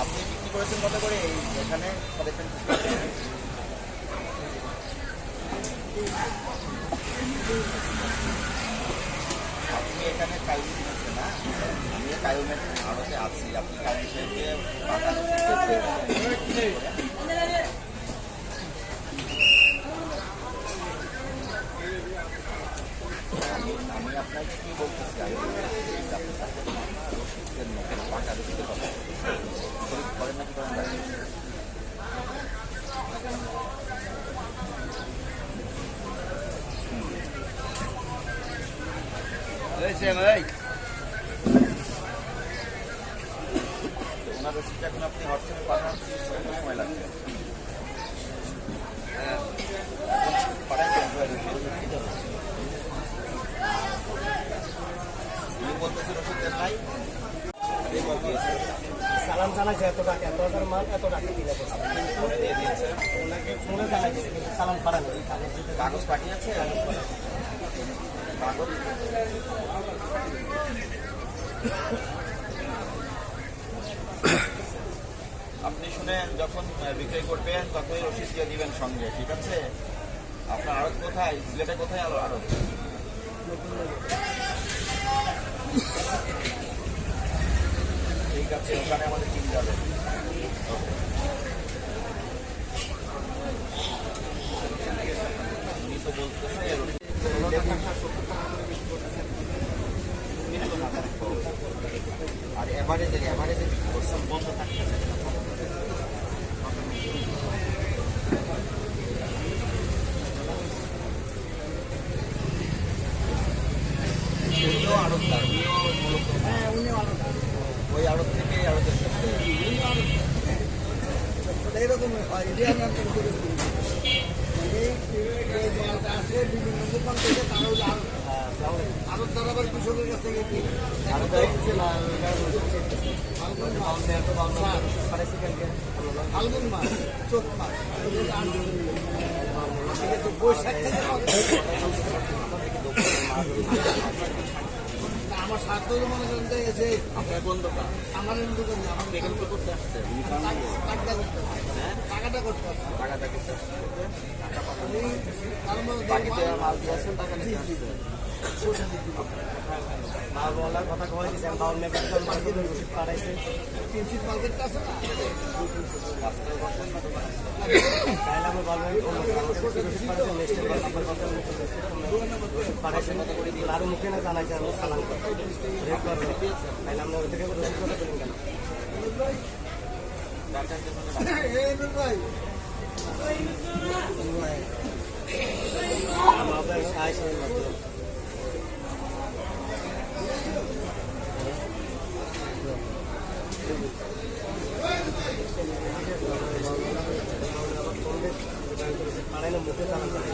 আপনি বিক্রি করেছেন কত করে এখানে আপনি এখানে কায়ু কিনেছেন না? আমি কায়ুমের আড়তে আছি, আপনি কায়ু হিসেবে আমি আপনাকে কি বলতে চাই, পাকা দিতে হবে করেন নাকি করেন ওনার রসিদটা এখন আপনি হোয়াটসঅ্যাপে পাঠান, সময় লাগবে বলতেছে রসিদ নাই সালাম জানাইছে এত টাকা, 1,000 মাল এত টাকা দিলে ফোনে দিয়ে দিয়েছে, ওনাকে ফোনে জানাইছে কিন্তু সালাম পাঠানো কাগজ পাঠিয়েছে, কাগজ আপনি শুনেন যখন বিক্রয় করবেন তখনই রসিদ দিয়ে দিবেন সঙ্গে, ঠিক আছে? আপনার আড়ত কোথায়, সিলেটে কোথায় আড়ত? ঠিক আছে, ওখানে আমাদের টিম যাবে। উনি তো বলতেছে আর এভারেজে বিক্রি করছেন বন্ধ থাকতেছে ওই আড়ত থেকে আড়তের সাথে এরকম আছে বিভিন্ন দোকান থেকে আরো আবার কৃষকের কাছ থেকে ফাল্গুন মাস, চোখ মাস, বৈশাখ থেকে আমার স্বার্থ মনে করেন যে আপনার কোন দোকান? আমার দোকান আমার এখানে কি করতে আসছে? টাকাটা করতে আসছে, টাকাটা করতে আসছে, কারণ বাকিতে মাল দিয়েছেন, টাকা নিতে আসছে। মালওয়ালার কথা কয়ে দিয়েছে, বাউল মেডিকেল মার্কেট রসিদ পাঠাইছে, 3 মার্কেটটা আছে না, রাস্তায় বসেন না দোকান আছে? তাহলে আমি বলবো রসিদ পাঠাইছে, নেক্সটের বার আপনার কথা রসিদ পাঠাইছে মতো করে দিয়ে আরো মুখে না জানাইছে আমি সালাম রেট করবো, তাহলে আমরা ওই থেকে রসিদ কথা বলেন কেন? আমাদের আইসে পাড়াইলে মুখে চালান যায়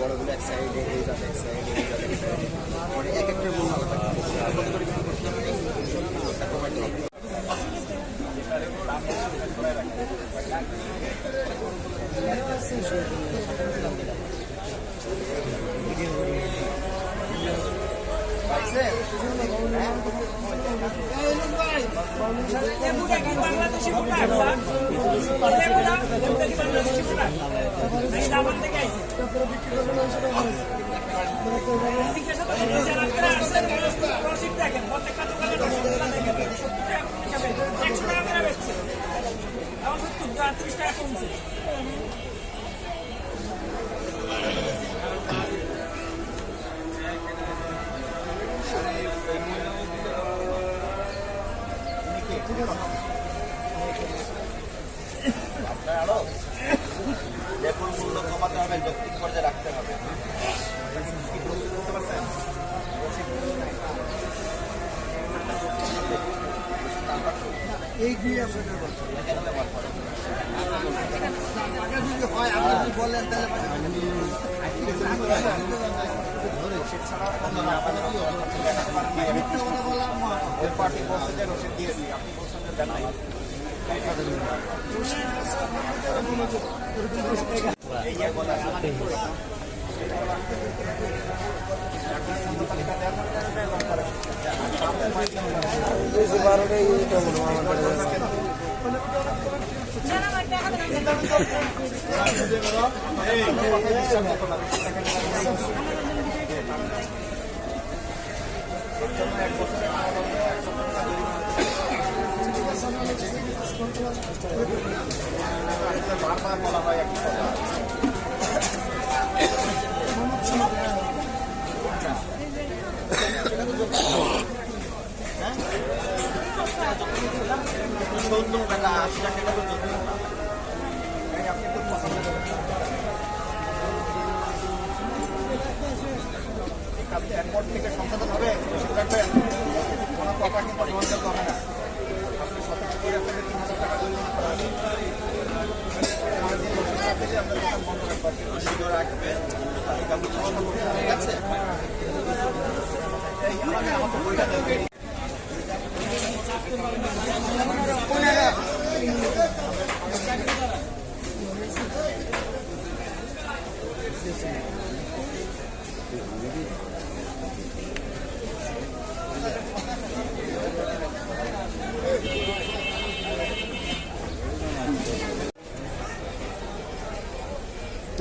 বড়গুলো এক সাইডে হয়ে যাবে, এক সাইডে হয়ে যাবে, মানে এক একটা মূল্য আপনার আরো দেখুন মূল্য কমাতে হবে, যৌক্তিক পর্যায়ে রাখতে হবে। বুঝতে পারছেন? এই 2 এখানে ব্যবহার করেন। যদি হয় আপনি যদি বলেন তাহলে মিথ্যা কথা বললাম ওই পার্টি বলছে যে রসিদ দিয়েছি, আপনি বলছেন যে দেন নাই। এই যে কথা বারবার বলা হয় একটা কথা। সত্তর টাকা 80 টাকা তো চলবে না। আপনি তো পছন্দ করেন। ঠিক আছে, এরপর থেকে সংশোধন হবে, রসিদ রাখবেন, কোনো কথা কিন্তু গ্রহণ করতে হবে না। আপনি সতর্ক করে আপনাকে 3000 টাকা জরিমানা করা হবে। রসিদও রাখবেন, ঠিক আছে? আমাকে বইটা দেবেন।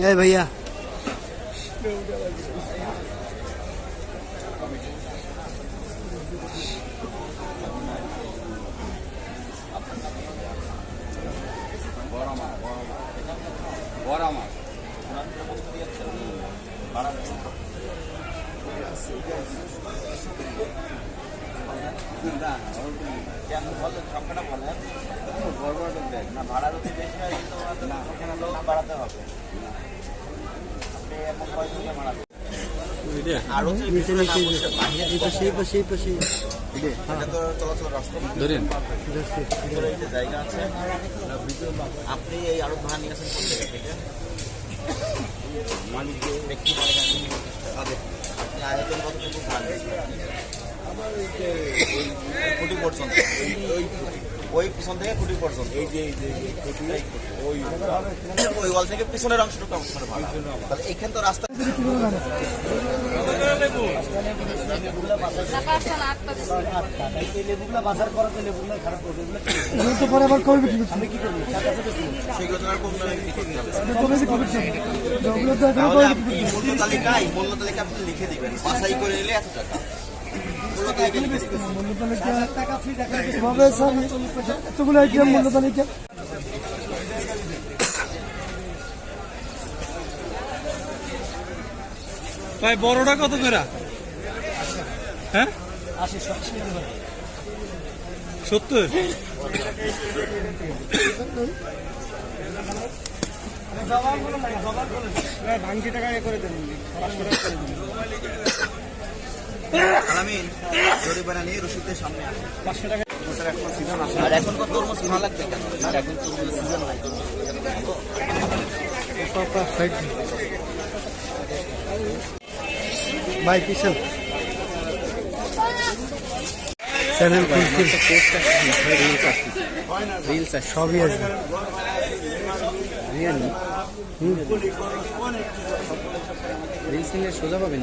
এই ভাইয়া কেন বলেন, সংখ্যাটা বলেন। না ভাড়া যদি বেশি হয় কিন্তু ওখানে লোক বাড়াতে হবে। আপনি এমন কয়জনকে বাড়াবেন? আরো যে ভিতরে না বসে বাহিরে এটা তো চলাচল রাস্তা ধরেন ভিতরে এই যে জায়গা আছে, আপনি এই আরো ভাড়া নিয়েছেন কোন জায়গা থেকে? মালিককে ব্যক্তি আপনি আয়তন কতটুকু ভাড়া নিয়েছেন? খুঁটি পর্যন্ত, ওই পিছন থেকে খুঁটি পর্যন্ত, এই যে ওই ওয়াল থেকে পিছনের অংশটুকু আপনার ভাড়া। তাহলে এখানে তো রাস্তা লেবুগুলা বাজার করা তো লেবুগুলা খারাপ করবে সেগুলো তো আর কম দামে বিক্রি করতে হবে। তাহলে আপনি মূল্য তালিকায় আপনি লিখে দিবেন, বাছাই করে নিলে এত টাকা। মূল্য তালিকা লিখে দিবেন। ভাই বড়টা কত করে? হ্যাঁ 70। ভাঙটি টাকা করে দেন আলামিন জরিমানা নিয়ে রসিদের সামনে আসে। 500 টাকা এখন সিজন আসে, আর এখন তো তরমুজ ভালো লাগবে কেন? এখন তরমুজের সিজন নাই, ভাই কিসের চ্যানেল রিলস সবই আছে রিলস নিলে সোজা পাবেন।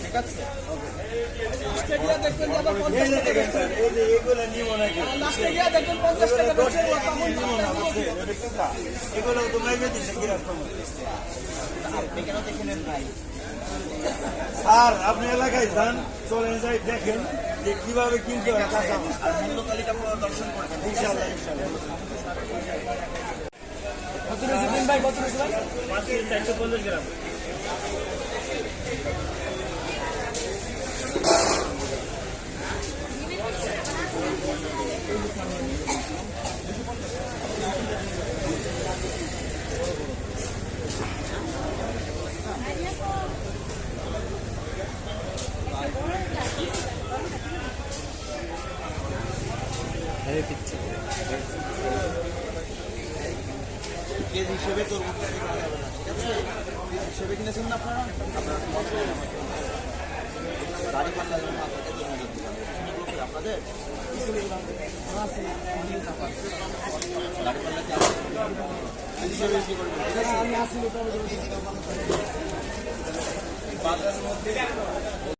ঠিক আছে? আপনি কেন দেখে নেন নাই? স্যার আপনি এলাকায় যান, চলেন যাই দেখেন যে কিভাবে কিনতে হয় কাঁচা মাছ। আর মূল্য তালিকা দর্শন করবেন। ইনশাআল্লাহ ইনশাআল্লাহ। ভাই কত রয়েছে ভাই? 450 গ্রাম। আরে পিচ্ছি কেজি হিসেবে তরমুজ কেনা যাবে না, ঠিক আছে? কেজি হিসেবে কিনেছেন না আপনারা? আপনারা গাড়ি পাল্লার জন্য আপনাদের তরমুজ দিতে হবে। আপনাদের গাড়ি পাল্লা কেজি হিসেবে বিক্রি করবেন, ঠিক আছে? বাজারের মধ্যে